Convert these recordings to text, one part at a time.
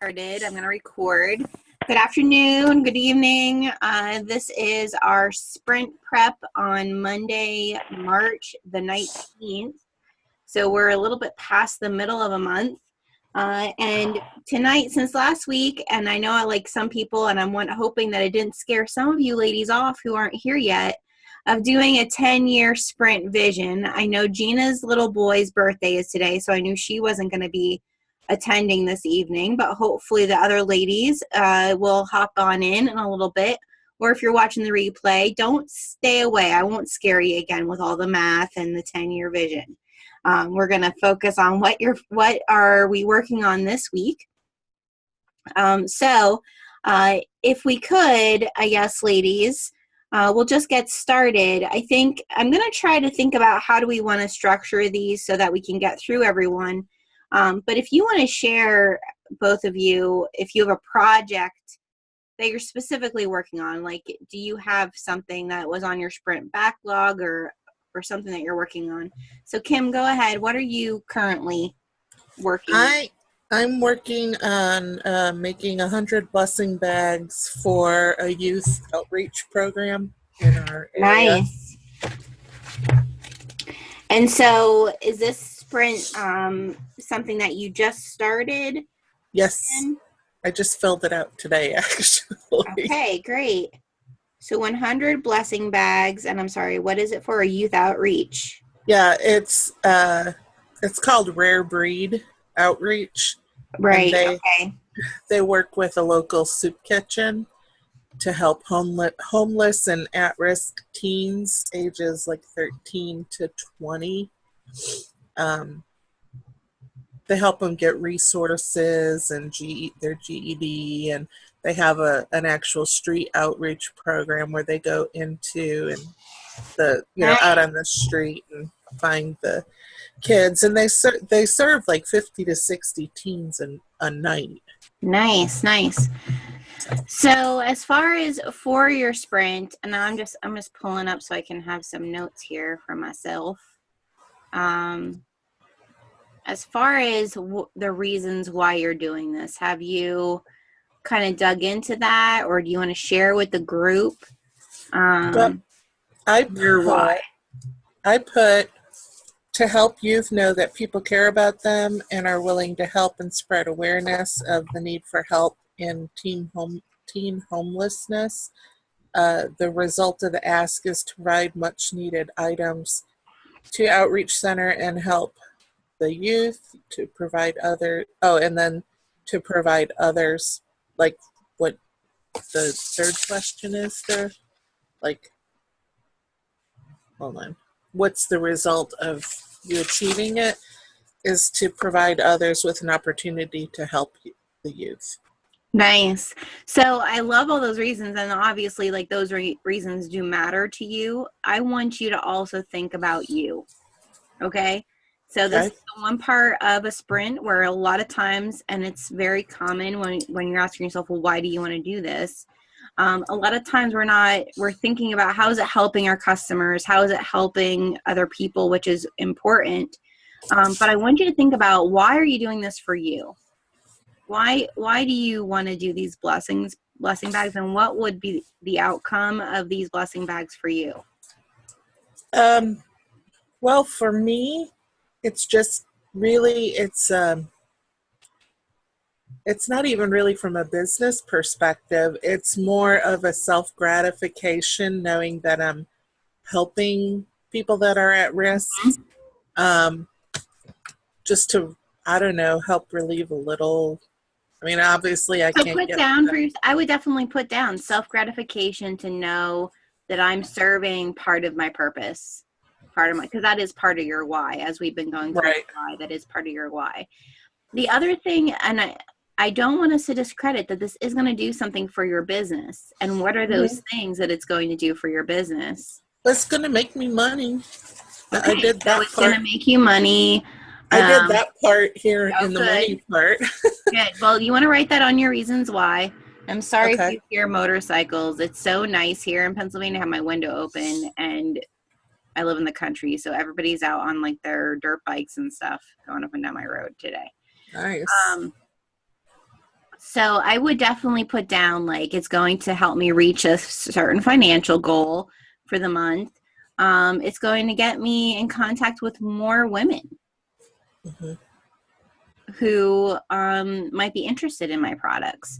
started. I'm going to record. Good afternoon, good evening. This is our sprint prep on Monday, March the 19th. So we're a little bit past the middle of a month. And tonight, since last week, and I know I like some people, and I'm hoping that it didn't scare some of you ladies off who aren't here yet, of doing a 10-year sprint vision. I know Gina's little boy's birthday is today, so I knew she wasn't going to be attending this evening, but hopefully the other ladies will hop on in a little bit. Or if you're watching the replay, don't stay away. I won't scare you again with all the math and the 10-year vision. We're going to focus on what are we working on this week. So if we could, I guess, ladies, we'll just get started. I think I'm going to try to think about how do we want to structure these so that we can get through everyone. But if you want to share, both of you, if you have a project that you're specifically working on, like do you have something that was on your sprint backlog or something that you're working on? So Kim, go ahead. What are you currently working on? I'm working on making 100 blessing bags for a youth outreach program in our area. Nice. And so is this sprint something that you just started? Yes. I just filled it out today, actually. Okay, great. So 100 blessing bags, and I'm sorry, what is it for? A youth outreach? Yeah, it's called Rare Breed Outreach. Right, and okay. They work with a local soup kitchen to help homeless and at-risk teens ages like 13 to 20. They help them get resources and their GED, and they have an actual street outreach program where they go into out on the street and find the kids, and they serve like 50 to 60 teens a night. Nice. So as far as for your sprint, and I'm just pulling up so I can have some notes here for myself. As far as the reasons why you're doing this, have you kind of dug into that, or do you want to share with the group your why? I put to help youth know that people care about them and are willing to help and spread awareness of the need for help in teen homelessness. The result of the ask is to provide much needed items to Outreach Center and help the youth to provide to provide others, like what the third question is there, like, hold on, what's the result of you achieving it is to provide others with an opportunity to help the youth. Nice. So I love all those reasons, and obviously like those reasons do matter to you. I want you to also think about you. Okay? So this is the one part of a sprint where a lot of times, and it's very common when you're asking yourself, well, why do you want to do this? A lot of times we're thinking about how is it helping our customers? How is it helping other people, which is important. But I want you to think about, why are you doing this for you? Why do you want to do these blessing bags, and what would be the outcome of these blessing bags for you? Well, for me, it's just really, it's not even really from a business perspective. It's more of a self-gratification, knowing that I'm helping people that are at risk, just to, I don't know, help relieve a little. I mean, obviously I can't put get down I would definitely put down self-gratification, to know that I'm serving part of my purpose, because that is part of your why, as we've been going through. Right. Why, that is part of your why. The other thing, and I don't want us to discredit that this is going to do something for your business. And what are those things that it's going to do for your business? It's going to make me money. Okay, I did that it's going to make you money. I did that part here in the money part. Good. Well, you want to write that on your reasons why. I'm sorry if you Okay. hear motorcycles. It's so nice here in Pennsylvania. I have my window open, and I live in the country, so everybody's out on like their dirt bikes and stuff going up and down my road today. Nice. So I would definitely put down like it's going to help me reach a certain financial goal for the month. It's going to get me in contact with more women Mm-hmm. who might be interested in my products.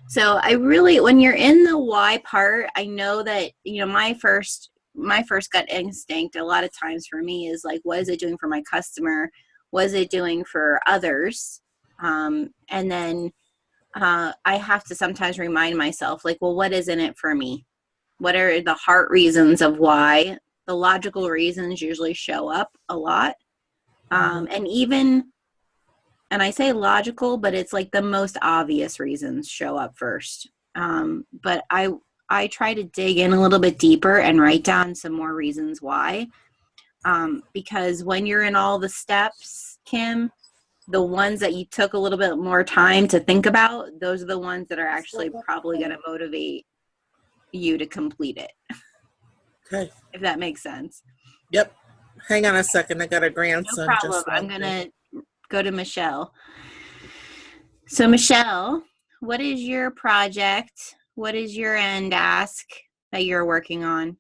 So I really, when you're in the why part, I know that, you know, my first gut instinct a lot of times for me is like, what is it doing for my customer? What is it doing for others? And then I have to sometimes remind myself, like, well, what is in it for me? What are the heart reasons of why? The logical reasons usually show up a lot. Mm-hmm. And even, and I say logical, but it's like the most obvious reasons show up first. But I try to dig in a little bit deeper and write down some more reasons why. Because when you're in all the steps, Kim, the ones that you took a little bit more time to think about, those are the ones that are actually probably going to motivate you to complete it, Okay. if that makes sense. Yep. Hang on a second. I got a No grandson problem. just I'm walked going in. to go to Michelle. So, Michelle, what is your project? What is your end ask that you're working on?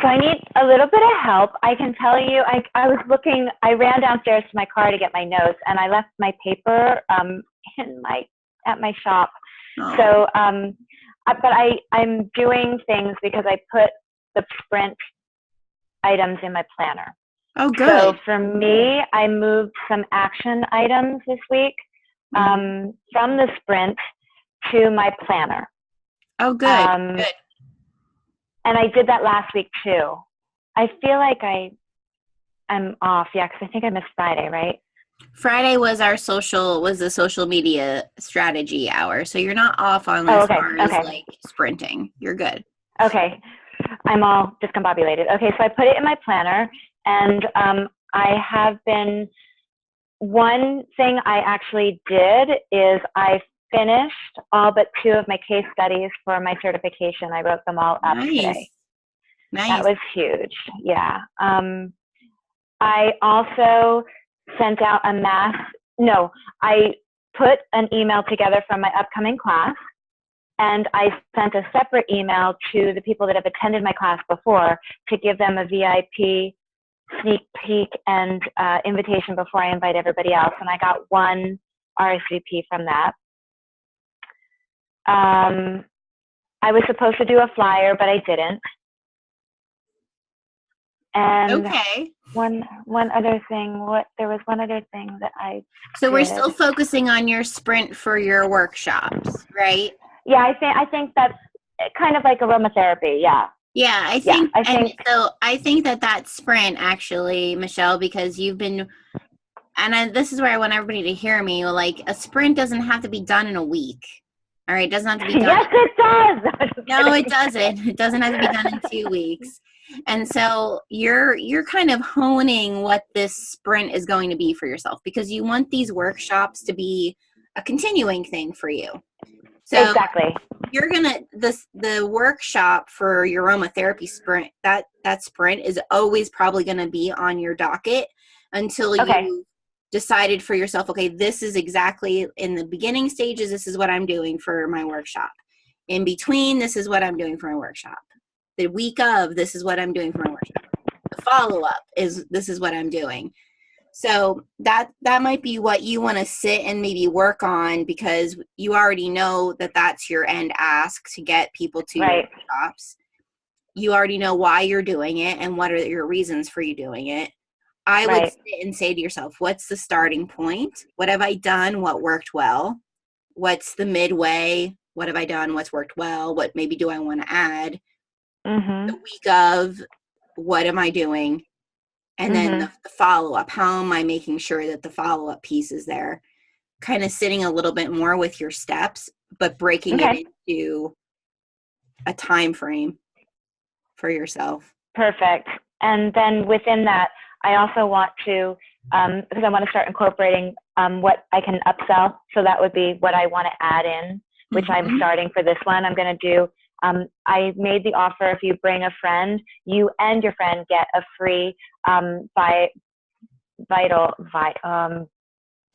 So I need a little bit of help. I can tell you, I was looking, I ran downstairs to my car to get my notes, and I left my paper at my shop. Oh, So, but I'm doing things because I put the sprint items in my planner. oh So good. for me, I moved some action items this week Mhm. from the sprint to my planner. Oh, good. Um, Good. and I did that last week too. I feel like I'm off, yeah, because I think I missed Friday, right? Friday was the social media strategy hour. So you're not off on Oh, as okay, far as okay, like sprinting. You're good. okay. I'm all discombobulated. Okay, so I put it in my planner, and I have been. One thing I actually did is I finished all but 2 of my case studies for my certification. I wrote them all up today. Nice. That Nice. was huge. Yeah. I also sent out a mass. No, I put an email together from my upcoming class, and I sent a separate email to the people that have attended my class before to give them a VIP sneak peek and invitation before I invite everybody else. And I got 1 RSVP from that. I was supposed to do a flyer, but I didn't. And Okay. one other thing, there was one other thing that I So we're did. still focusing on your sprint for your workshops, right? Yeah, I think that's kind of like aromatherapy. Yeah, Yeah, I yeah. think, I and think so I think that sprint actually, Michelle, because you've been, this is where I want everybody to hear me. Like, a sprint doesn't have to be done in a week. All right, it doesn't have to be done. yes, it does. No, it doesn't. It doesn't have to be done in 2 weeks. And so you're kind of honing what this sprint is going to be for yourself, because you want these workshops to be a continuing thing for you. So Exactly. you're gonna the workshop for your aromatherapy sprint, that sprint is always probably gonna be on your docket until Okay. you decided for yourself, okay, this is exactly in the beginning stages, this is what I'm doing for my workshop. In between, this is what I'm doing for my workshop. The week of, this is what I'm doing for my workshop. The follow-up is, this is what I'm doing. So that might be what you want to sit and maybe work on, because you already know that that's your end ask to get people to your Right. workshops. You already know why you're doing it and what are your reasons for you doing it. I would Right. sit and say to yourself, what's the starting point? What have I done? What worked well? What's the midway? What have I done? What's worked well? What maybe do I want to add? The Mhm. week of, what am I doing? And then Mhm. the follow-up, how am I making sure that the follow-up piece is there? Kind of sitting a little bit more with your steps, but breaking it Okay. into a time frame for yourself. Perfect. And then within that, I also want to, because I want to start incorporating what I can upsell. So that would be what I want to add in, which I'm Mm-hmm. starting for this one. I'm going to do, I made the offer, if you bring a friend, you and your friend get a free vital,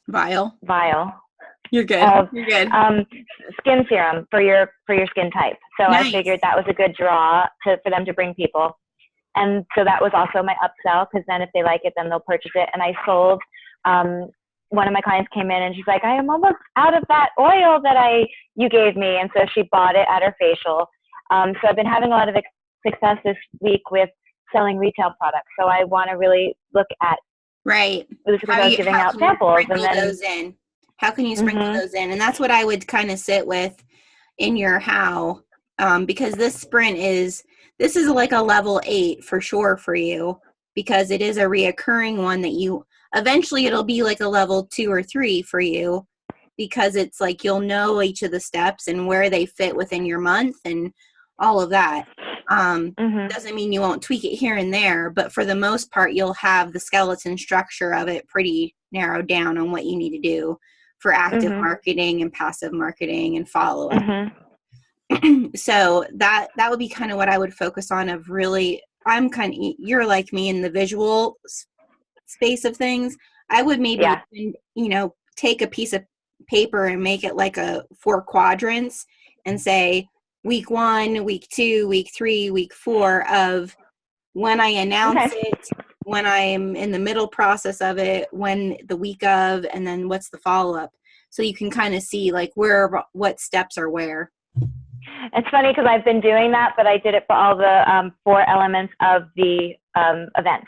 Vial. vial. You're good. of You're good. skin serum for your skin type. So I Nice. figured that was a good draw for them to bring people. And so that was also my upsell, because then if they like it, then they'll purchase it. And I sold, one of my clients came in and she's like, I am almost out of that oil that you gave me. And so she bought it at her facial. So I've been having a lot of success this week with selling retail products. So I want to really look at, right. it was because I was giving out samples. And then those in? How can you sprinkle those in? And that's what I would kind of sit with in your how, because this is like a level 8 for sure for you, because it is a reoccurring one that you eventually it'll be like a level 2 or 3 for you, because it's like you'll know each of the steps and where they fit within your month and all of that. Doesn't mean you won't tweak it here and there, but for the most part, you'll have the skeleton structure of it pretty narrowed down on what you need to do for active marketing and passive marketing and follow up. So that would be kind of what I would focus on. Of really, you're like me in the visual space of things. I would maybe, take a piece of paper and make it like 4 quadrants and say week 1, week 2, week 3, week 4 of when I announce it, when I'm in the middle process of it, when the week of, and then what's the follow-up. So you can kind of see like what steps are where. It's funny because I've been doing that, but I did it for all the 4 elements of the event.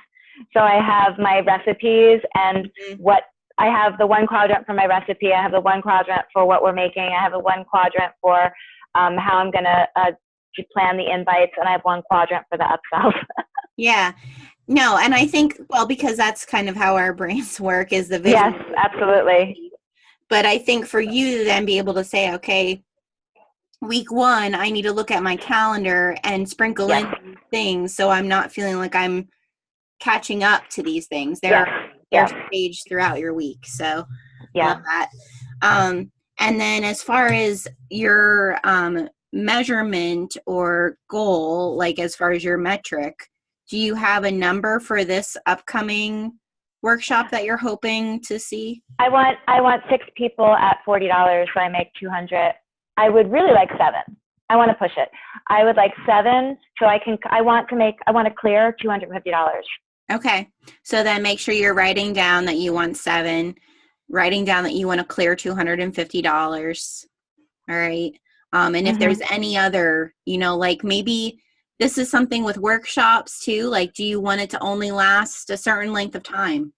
So I have my recipes and what I have the 1 quadrant for my recipe. I have the 1 quadrant for what we're making. I have the 1 quadrant for how I'm going to plan the invites. And I have 1 quadrant for the upsells. Yeah. No, and I think, well, because that's kind of how our brains work, is the vision. Yes, absolutely. But I think for you to then be able to say, okay, week 1, I need to look at my calendar and sprinkle in things so I'm not feeling like I'm catching up to these things. They're staged throughout your week. So love that. And then as far as your measurement or goal, like as far as your metric, do you have a number for this upcoming workshop that you're hoping to see? I want 6 people at $40, so I make 200. I would really like 7. I want to push it. I would like 7, so I want to clear $250. Okay. So then make sure you're writing down that you want 7, writing down that you want to clear $250. All right. And if there's any other, like maybe this is something with workshops too, like, do you want it to only last a certain length of time?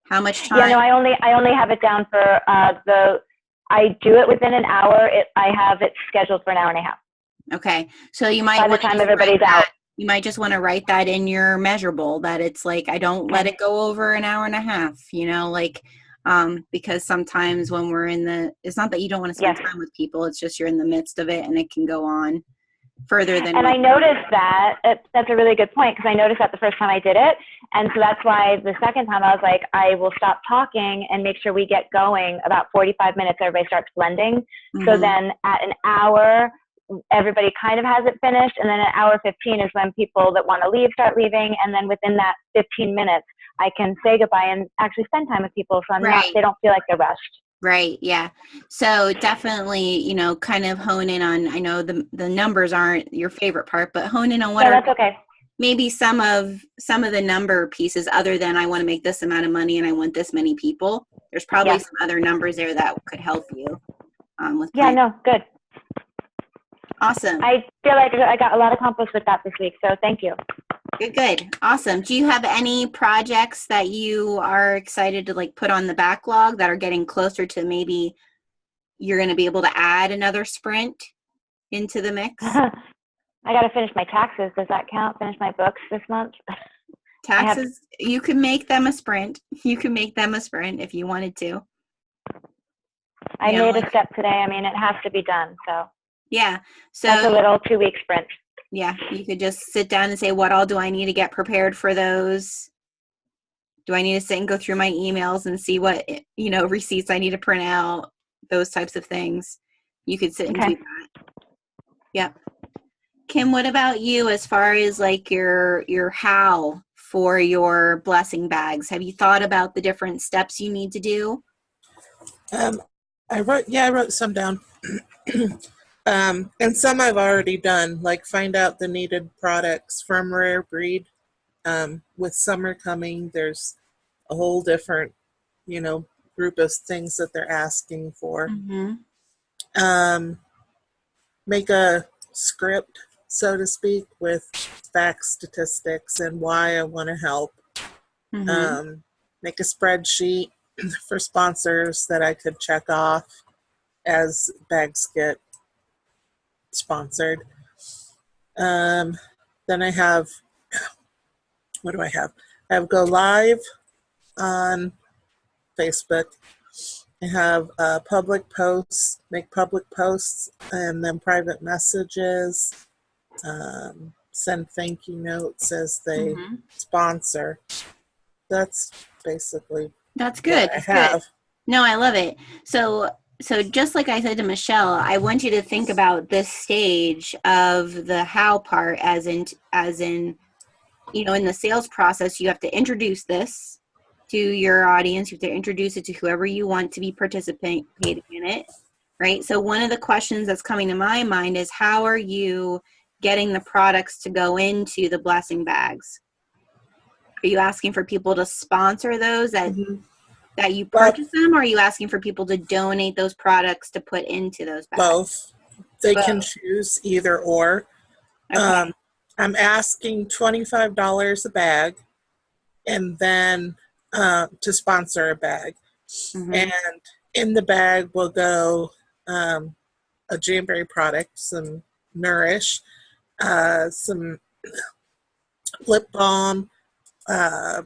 How much time? Yeah, no, I only have it down for I do it within an hour. I have it scheduled for an hour and a half. Okay. So you might, by the time everybody's out, you might just want to write that in your measurable, that it's like, I don't let it go over an hour and a half, because sometimes when we're it's not that you don't want to spend time with people, it's just you're in the midst of it and it can go on further than. And I noticed that's a really good point, because I noticed that the first time I did it. And so that's why the second time I was like, I will stop talking and make sure we get going about 45 minutes. Everybody starts blending. So then at an hour, everybody kind of has it finished. And then at hour 15 is when people that want to leave start leaving. And then within that 15 minutes, I can say goodbye and actually spend time with people. So they don't feel like they're rushed. Right. Yeah. So definitely, kind of hone in on, I know the numbers aren't your favorite part, but hone in on what that's okay. Maybe some of the number pieces, other than I want to make this amount of money and I want this many people. There's probably some other numbers there that could help you with planning. No, good. Awesome. I feel like I got a lot accomplished with that this week, so thank you. Good. Awesome. Do you have any projects that you are excited to put on the backlog that are getting closer to maybe you're going to be able to add another sprint into the mix? I got to finish my taxes. Does that count? Finish my books this month? Taxes, you can make them a sprint. You can make them a sprint if you wanted to. I made a step today. I mean, it has to be done. So yeah. So that's a little 2-week sprint. Yeah, you could just sit down and say, what all do I need to get prepared for those? Do I need to sit and go through my emails and see what, receipts I need to print out? Those types of things. You could sit and do that. Yep. Kim, what about you as far as your how for your blessing bags? Have you thought about the different steps you need to do? I wrote some down. And some I've already done, like find out the needed products from Rare Breed. With summer coming, there's a whole different, group of things that they're asking for. Mm-hmm. Um, Make a script, so to speak, with facts, statistics, and why I want to help. Mm-hmm. Make a spreadsheet for sponsors that I could check off as bags get sponsored. Then I have, what do I have? I have go live on Facebook. I have public posts, make public posts, and then private messages. Send thank you notes as they Mm-hmm. sponsor. That's basically That's what good. I That's good. have. No, I love it. So just like I said to Michelle, I want you to think about this stage of the how part as in in the sales process, you have to introduce this to your audience. You have to introduce it to whoever you want to be participating in it, right? So one of the questions that's coming to my mind is, how are you getting the products to go into the blessing bags? Are you asking for people to sponsor those Mm-hmm. that you Well, purchase them, or are you asking for people to donate those products to put into those bags? both. They Both. can choose either or. Okay. I'm asking $25 a bag, and then to sponsor a bag. Mm-hmm. And in the bag will go a Jamberry product, some Nourish, some lip balm. Uh,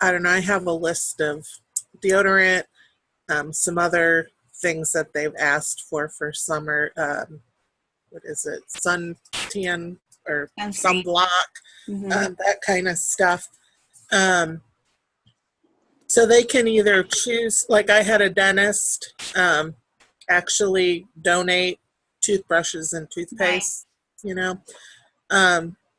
I don't know. I have a list of deodorant, some other things that they've asked for summer. What is it? Suntan or Sunscreen. sunblock, Mm-hmm. that kind of stuff. Um, so they can either choose, like I had a dentist actually donate toothbrushes and Nice. toothpaste, you know.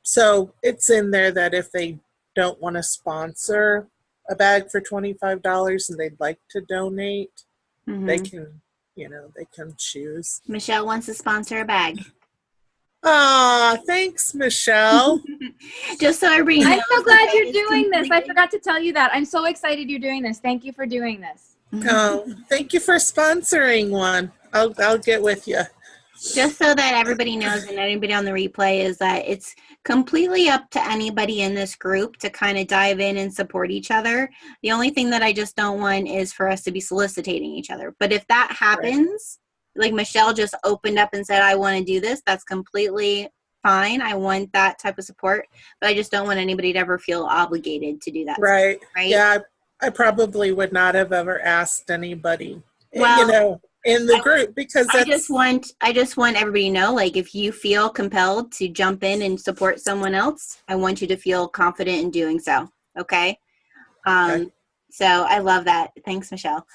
So it's in there that if they don't want to sponsor a bag for $25 and they'd like to donate, they Mm-hmm. can, they can choose. Michelle wants to sponsor a bag. Ah, thanks, Michelle. Just so everybody knows. I'm so the glad bag you're is doing this. I completely- forgot to tell you that. I'm so excited you're doing this. Thank you for doing this. Oh, thank you for sponsoring one. I'll get with you. Just so that everybody knows and anybody on the replay is that it's completely up to anybody in this group to kind of dive in and support each other. The only thing that I just don't want is for us to be soliciting each other. But if that happens, like Michelle just opened up and said, I want to do this, that's completely fine. I want that type of support, but I just don't want anybody to ever feel obligated to do that. Right. Right. Yeah, I probably would not have ever asked anybody, Well, in the group, because I that's just want everybody to know, like, if you feel compelled to jump in and support someone else, I want you to feel confident in doing so. Okay. okay. So I love that. Thanks, Michelle.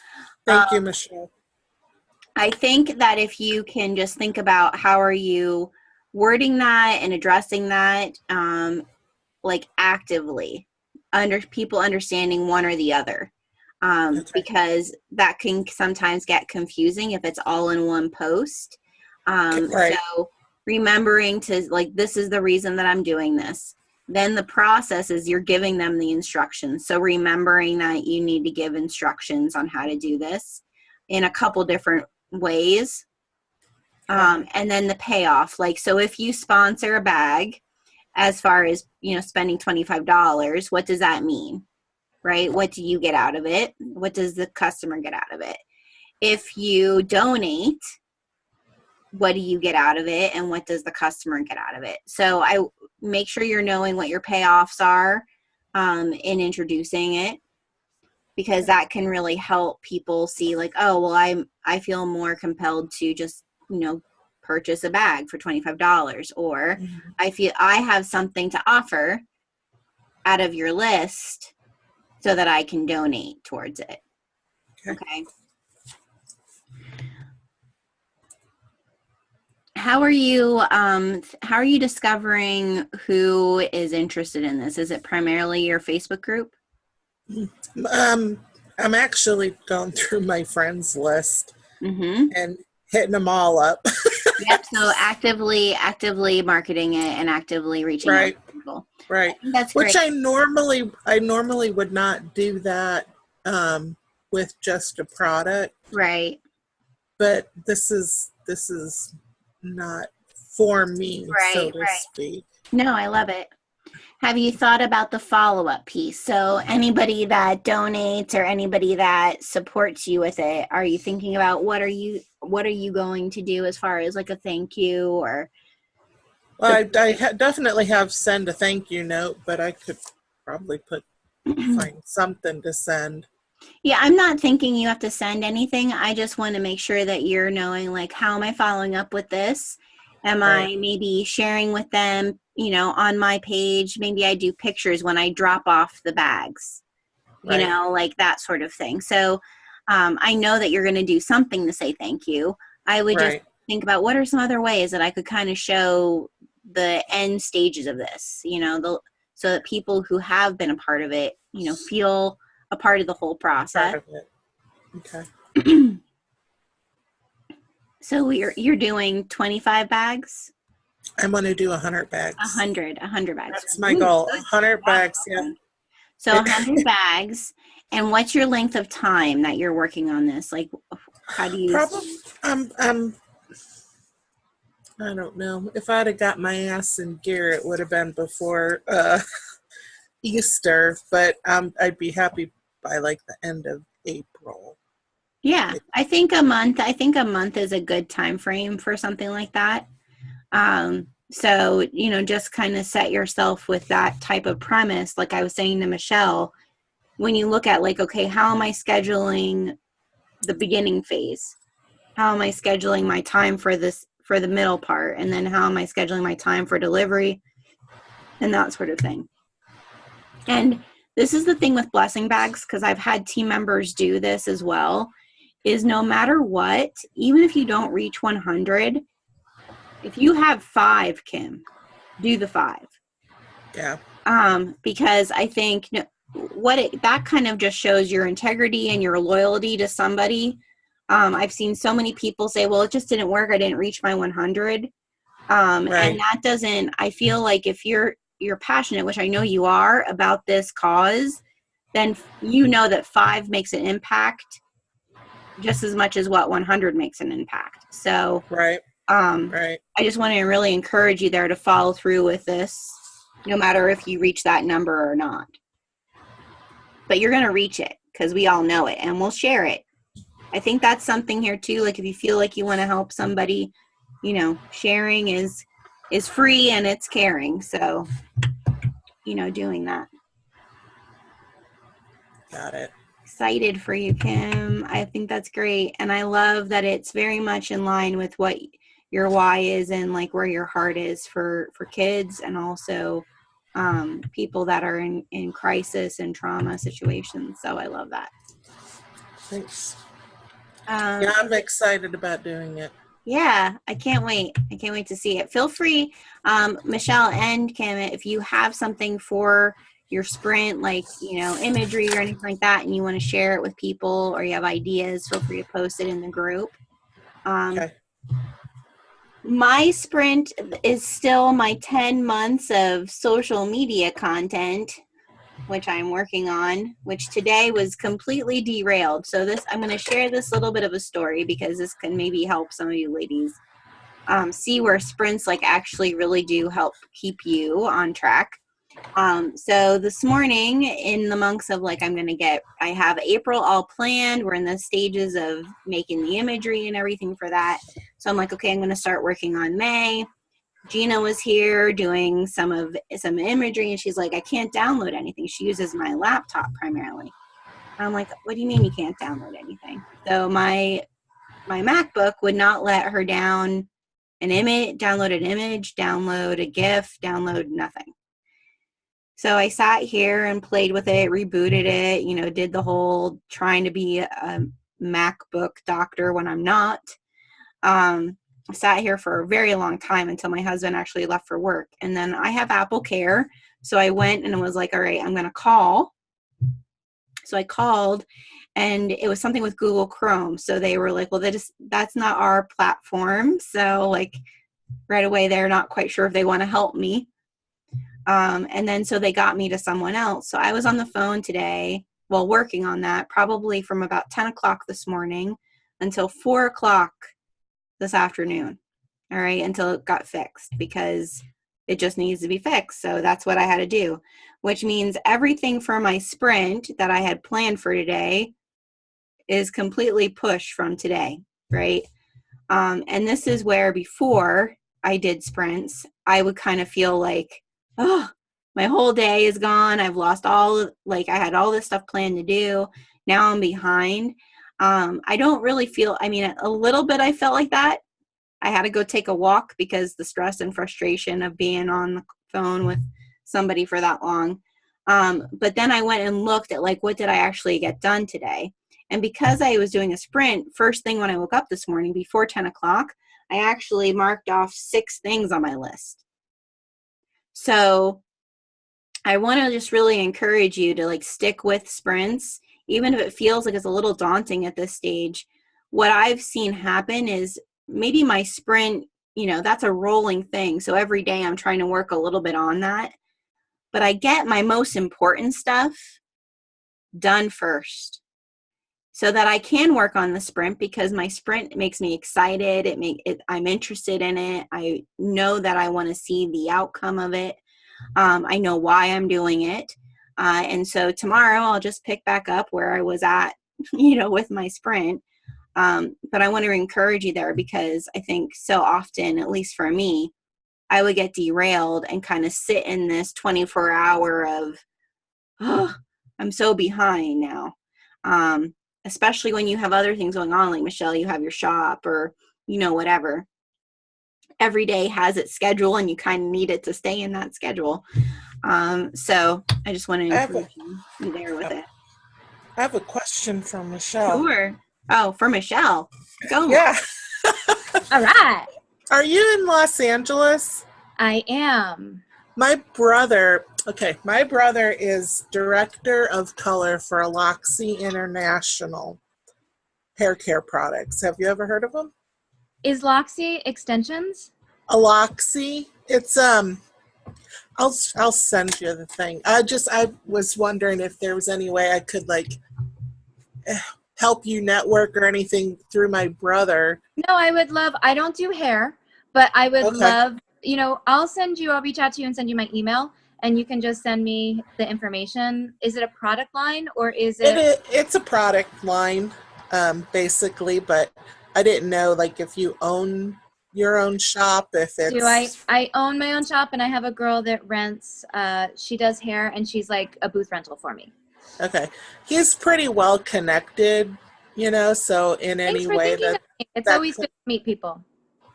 Thank you, Michelle. I think that if you can just think about how are you wording that and addressing that, like actively, under people understanding one or the other, Okay. because that can sometimes get confusing if it's all in one post. Right. So remembering to, like, this is the reason that I'm doing this. Then the process is you're giving them the instructions. So remembering that you need to give instructions on how to do this in a couple different ways. And then the payoff. Like, so if you sponsor a bag, as far as, spending $25, what does that mean? Right? What do you get out of it? What does the customer get out of it? If you donate, what do you get out of it? And what does the customer get out of it? So I make sure you're knowing what your payoffs are in introducing it, because that can really help people see, like, oh, well, I feel more compelled to just, purchase a bag for $25, or Mm-hmm. I feel I have something to offer out of your list so that I can donate towards it. Okay. How are you discovering who is interested in this? Is it primarily your Facebook group? I'm actually going through my friends list. Mm-hmm. and hitting them all up. Yep. So actively marketing it and actively reaching out Right. to people. I Right. think that's Which great. I normally would not do that with just a product, Right. but this is not for me, so Right. to Right. speak. No, I love it. Have you thought about the follow-up piece? So anybody that donates or anybody that supports you with it, are you thinking about what are you going to do as far as like a thank you or Well, I definitely have send a thank you note, but I could probably find something to send. Yeah, I'm not thinking you have to send anything. I just want to make sure that you're knowing, like, how am I following up with this? Am Right. I maybe sharing with them, on my page? Maybe I do pictures when I drop off the bags, Right. like that sort of thing. So I know that you're going to do something to say thank you. I would just Right. think about what are some other ways that I could kind of show the end stages of this, so that people who have been a part of it, feel a part of the whole process. Part of it. Okay. So you're doing 25 bags? I'm going to do 100 bags. 100 bags. That's my Ooh, goal. good. 100 bags. Yeah. Awesome. So 100 bags. And what's your length of time that you're working on this? Like, how do you? Probably. I don't know. If I'd have got my ass in gear, it would have been before Easter, but I'd be happy by like the end of April. Yeah, I think a month. I think a month is a good time frame for something like that. So just kind of set yourself with that type of premise. Like I was saying to Michelle, when you look at like, okay, how am I scheduling the beginning phase? How am I scheduling my time for the middle part? And then how am I scheduling my time for delivery and that sort of thing? And this is the thing with blessing bags, because I've had team members do this as well, is no matter what, even if you don't reach 100, if you have 5, Kim, do the 5. Yeah. Because I think that kind of just shows your integrity and your loyalty to somebody. I've seen so many people say, well, it just didn't work. I didn't reach my 100. And Right. that doesn't, I feel like if you're passionate, which I know you are, about this cause, then you know that 5 makes an impact just as much as what 100 makes an impact. So, Right. I just want to really encourage you there to follow through with this, no matter if you reach that number or not. But you're going to reach it because we all know it, and we'll share it. I think that's something here too. Like if you feel like you want to help somebody, sharing is free and it's caring. So, doing that. Got it. Excited for you, Kim. I think that's great. And I love that it's very much in line with what your why is and like where your heart is for kids and also people that are in crisis and trauma situations. So I love that. Thanks. Yeah, I'm excited about doing it. Yeah, I can't wait. I can't wait to see it. Feel free, Michelle and Kim, if you have something for your sprint, like, imagery or anything like that, and you want to share it with people or you have ideas, feel free to post it in the group. Okay. My sprint is still my 10 months of social media content, which I'm working on, which today was completely derailed. So I'm going to share this little bit of a story because this can maybe help some of you ladies see where sprints like actually really do help keep you on track. So this morning in the monks of like, I have April all planned. We're in the stages of making the imagery and everything for that. So I'm like, okay, I'm going to start working on May. Gina was here doing some imagery and she's like, I can't download anything. She uses my laptop primarily. I'm like, what do you mean you can't download anything? So my MacBook would not let her download an image, download a GIF, download nothing. So I sat here and played with it, rebooted it, did the whole trying to be a MacBook doctor when I'm not. I sat here for a very long time until my husband actually left for work. And then I have Apple Care. So I went and was like, all right, I'm going to call So I called, and it was something with Google Chrome. So they were like, well, that's not our platform. So like right away, they're not quite sure if they want to help me. And then so they got me to someone else. So I was on the phone today, well, working on that, probably from about 10 o'clock this morning until 4 o'clock this afternoon. All right, until it got fixed, because it just needs to be fixed. So that's what I had to do, which means everything for my sprint that I had planned for today is completely pushed from today, right? And this is where before I did sprints, I would kind of feel like, oh, my whole day is gone. I've lost I had all this stuff planned to do. Now I'm behind. I don't really feel, I mean, a little bit I felt like that. I had to go take a walk because the stress and frustration of being on the phone with somebody for that long. But then I went and looked at like, what did I actually get done today? And because I was doing a sprint, first thing when I woke up this morning before 10 o'clock, I actually marked off 6 things on my list. So I want to just really encourage you to like stick with sprints, even if it feels like it's a little daunting at this stage. What I've seen happen is maybe my sprint, that's a rolling thing. So every day I'm trying to work a little bit on that. But I get my most important stuff done first so that I can work on the sprint, because my sprint makes me excited. I'm interested in it. I know that I want to see the outcome of it. I know why I'm doing it. And so tomorrow I'll just pick back up where I was at, with my sprint. But I want to encourage you there, because I think so often, at least for me, I would get derailed and kind of sit in this 24-hour of, oh, I'm so behind now. Especially when you have other things going on, like Michelle, you have your shop or, whatever. Every day has its schedule and you kind of need it to stay in that schedule. So I just want to encourage you there with it. I have a question for Michelle. Sure. Oh, for Michelle. Go. Yeah. All right. Are you in Los Angeles? I am. My brother is director of color for Aloxi International hair care products. Have you ever heard of them? Is Loxy extensions? Aloxi, it's I'll send you the thing. I was wondering if there was any way I could help you network or anything through my brother. No, I don't do hair, but I would Okay. love, I'll reach out to you and send you my email, and you can just send me the information. Is it a product line or is it? It's a product line, basically, but I didn't know if you own your own shop, if it's. I own my own shop, and I have a girl that rents, she does hair, and she's like a booth rental for me. Okay. He's pretty well connected, so in any Thanks for way thinking that. of me. It's always good to meet people.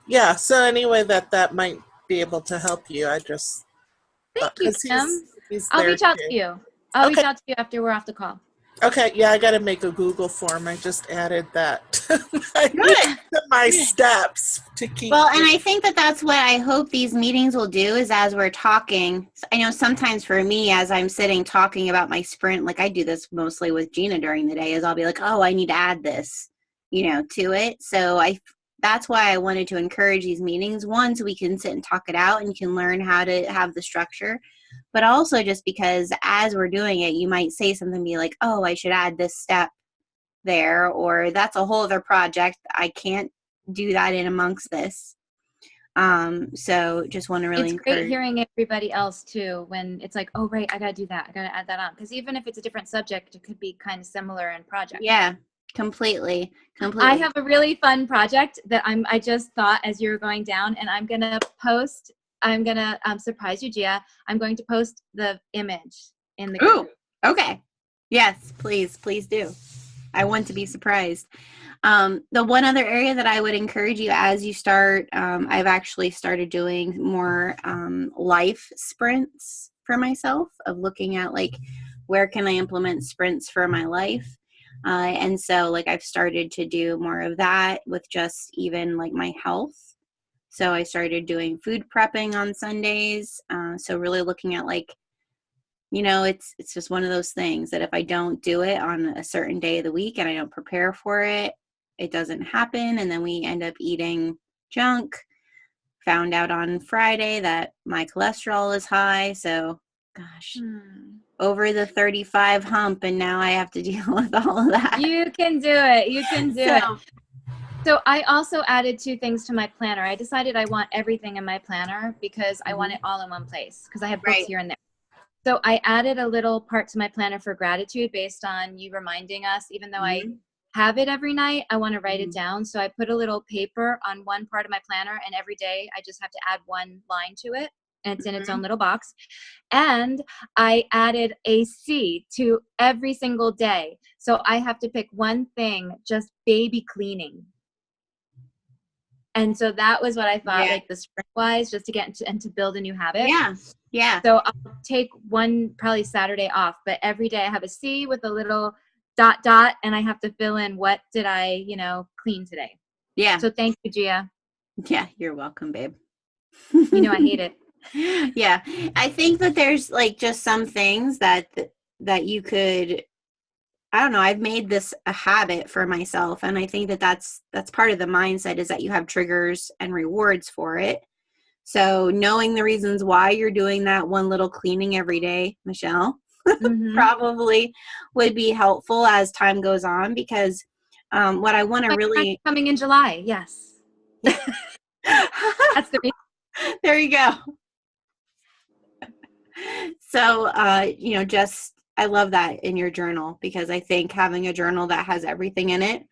Yeah, so anyway that might be able to help you. I just Thank you, because Kim. he's I'll there reach out too. to you. I'll reach Okay. out to you after we're off the call. Okay, yeah, I got to make a Google form. I just added that to Good. my steps to keep. Well, and I think that's what I hope these meetings will do, is as we're talking, I know sometimes for me, as I'm sitting talking about my sprint, like I do this mostly with Gina during the day, is I'll be like, oh, I need to add this, to it. So that's why I wanted to encourage these meetings. One, so we can sit and talk it out and you can learn how to have the structure. But also just because as we're doing it, you might say something, be like, oh, I should add this step there, or that's a whole other project. I can't do that in amongst this. So just want to really It's great hearing everybody else too, when it's like, oh, right, I got to do that. I got to add that on. Because even if it's a different subject, it could be kind of similar in project. Yeah, completely. I have a really fun project that I just thought as you were going down, and I'm going to surprise you, Gia. I'm going to post the image in the group. Ooh, okay. Yes, please do. I want to be surprised. The one other area that I would encourage you as you start, I've actually started doing more life sprints for myself, of looking at where can I implement sprints for my life. And so I've started to do more of that with just even my health. So I started doing food prepping on Sundays. So really looking at you know, it's just one of those things that if I don't do it on a certain day of the week and I don't prepare for it, it doesn't happen. And then we end up eating junk. Found out on Friday that my cholesterol is high. So, gosh, over the 35 hump, and now I have to deal with all of that. You can do it. You can do it. So I also added 2 things to my planner. I decided I want everything in my planner because I want it all in one place because I have books here and there. So I added a little part to my planner for gratitude based on you reminding us, even though I have it every night, I want to write it down. So I put a little paper on one part of my planner, and every day I just have to add one line to it, and it's in its own little box. And I added a C to every single day. So I have to pick one thing, just baby cleaning. And so that was what I thought, like the sprint wise, just to get into and to build a new habit. Yeah. So I'll take one probably Saturday off, but every day I have a C with a little dot, and I have to fill in what did I, clean today. Yeah. So thank you, Gia. Yeah, you're welcome, babe. You know I hate it. Yeah. I think that there's like just some things that you could, I don't know, I've made this a habit for myself, and I think that that's part of the mindset is that you have triggers and rewards for it. So knowing the reasons why you're doing that one little cleaning every day, Michelle, probably would be helpful as time goes on, because what I want to really coming in July. Yes. Yeah. That's the reason. There you go. So, just, I love that in your journal, because I think having a journal that has everything in it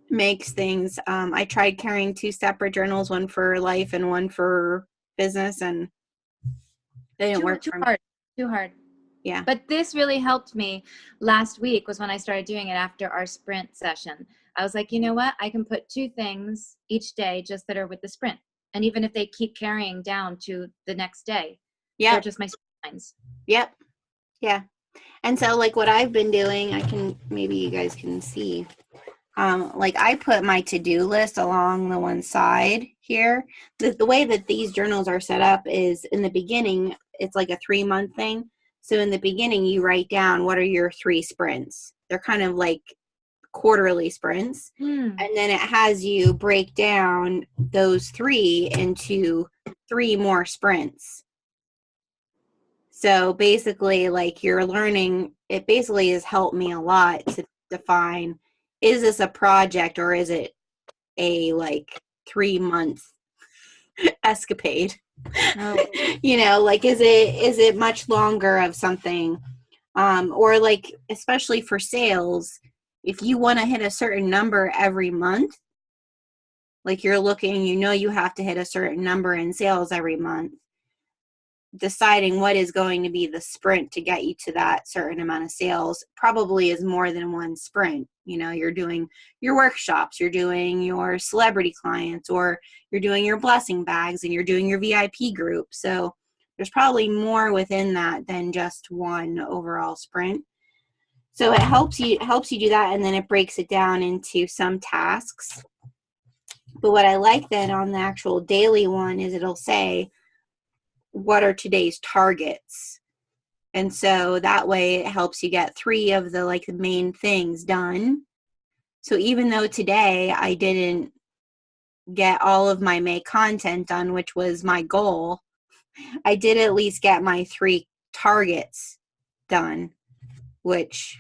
makes things, I tried carrying 2 separate journals, one for life and one for business, and they didn't work for me. Too hard. Yeah. But this really helped me last week was when I started doing it after our sprint session. I was like, you know what? I can put 2 things each day just that are with the sprint. And even if they keep carrying down to the next day, they're just my lines. Yep. Yeah. And so like what I've been doing, maybe you guys can see, like I put my to-do list along the one side here. The way that these journals are set up is in the beginning, it's like a 3-month thing. So in the beginning, you write down what are your 3 sprints. They're kind of like quarterly sprints. And then it has you break down those 3 into 3 more sprints. So basically, like you're learning, it basically has helped me a lot to define, is this a project or is it a like 3-month escapade? Like is it much longer of something? Or like, especially for sales, if you want to hit a certain number every month, like you're looking, you have to hit a certain number in sales every month. Deciding what is going to be the sprint to get you to that certain amount of sales probably is more than one sprint. You're doing your workshops, you're doing your celebrity clients, or you're doing your blessing bags, and you're doing your VIP group. So there's probably more within that than just one overall sprint. So it helps you do that, and then it breaks it down into some tasks. But what I like then on the actual daily one is it'll say, what are today's targets? And so that way it helps you get 3 of the like the main things done. So even though today I didn't get all of my May content done, which was my goal, I did at least get my 3 targets done, which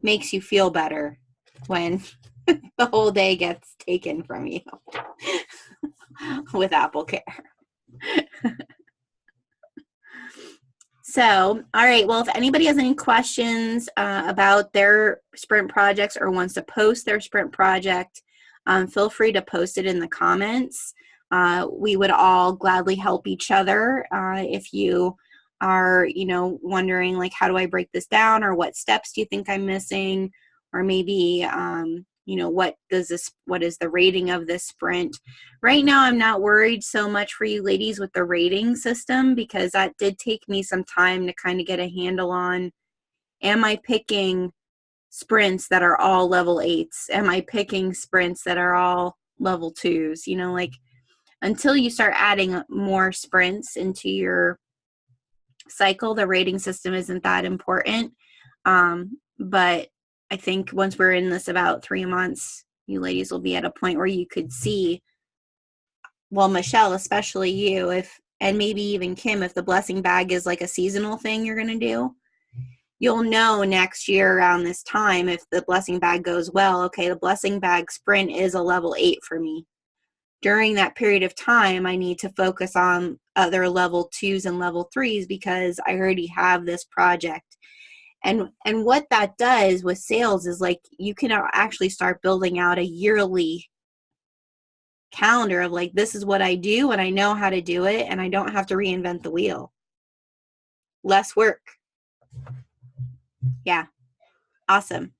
makes you feel better when the whole day gets taken from you with Apple Care. So, all right. Well, if anybody has any questions about their sprint projects or wants to post their sprint project, feel free to post it in the comments. We would all gladly help each other. If you are, wondering like, how do I break this down, or what steps do you think I'm missing, or maybe, what is the rating of this sprint? Right now, I'm not worried so much for you ladies with the rating system, because that did take me some time to kind of get a handle on, am I picking sprints that are all level 8s? Am I picking sprints that are all level 2s? Like until you start adding more sprints into your cycle, the rating system isn't that important. But I think once we're in this about 3 months, you ladies will be at a point where you could see, well, Michelle, especially you, and maybe even Kim, if the blessing bag is like a seasonal thing you're going to do, you'll know next year around this time, if the blessing bag goes well, okay, the blessing bag sprint is a level 8 for me. During that period of time, I need to focus on other level 2s and level 3s because I already have this project. And what that does with sales is like you can actually start building out a yearly calendar of like, this is what I do and I know how to do it and I don't have to reinvent the wheel. Less work. Yeah. Awesome.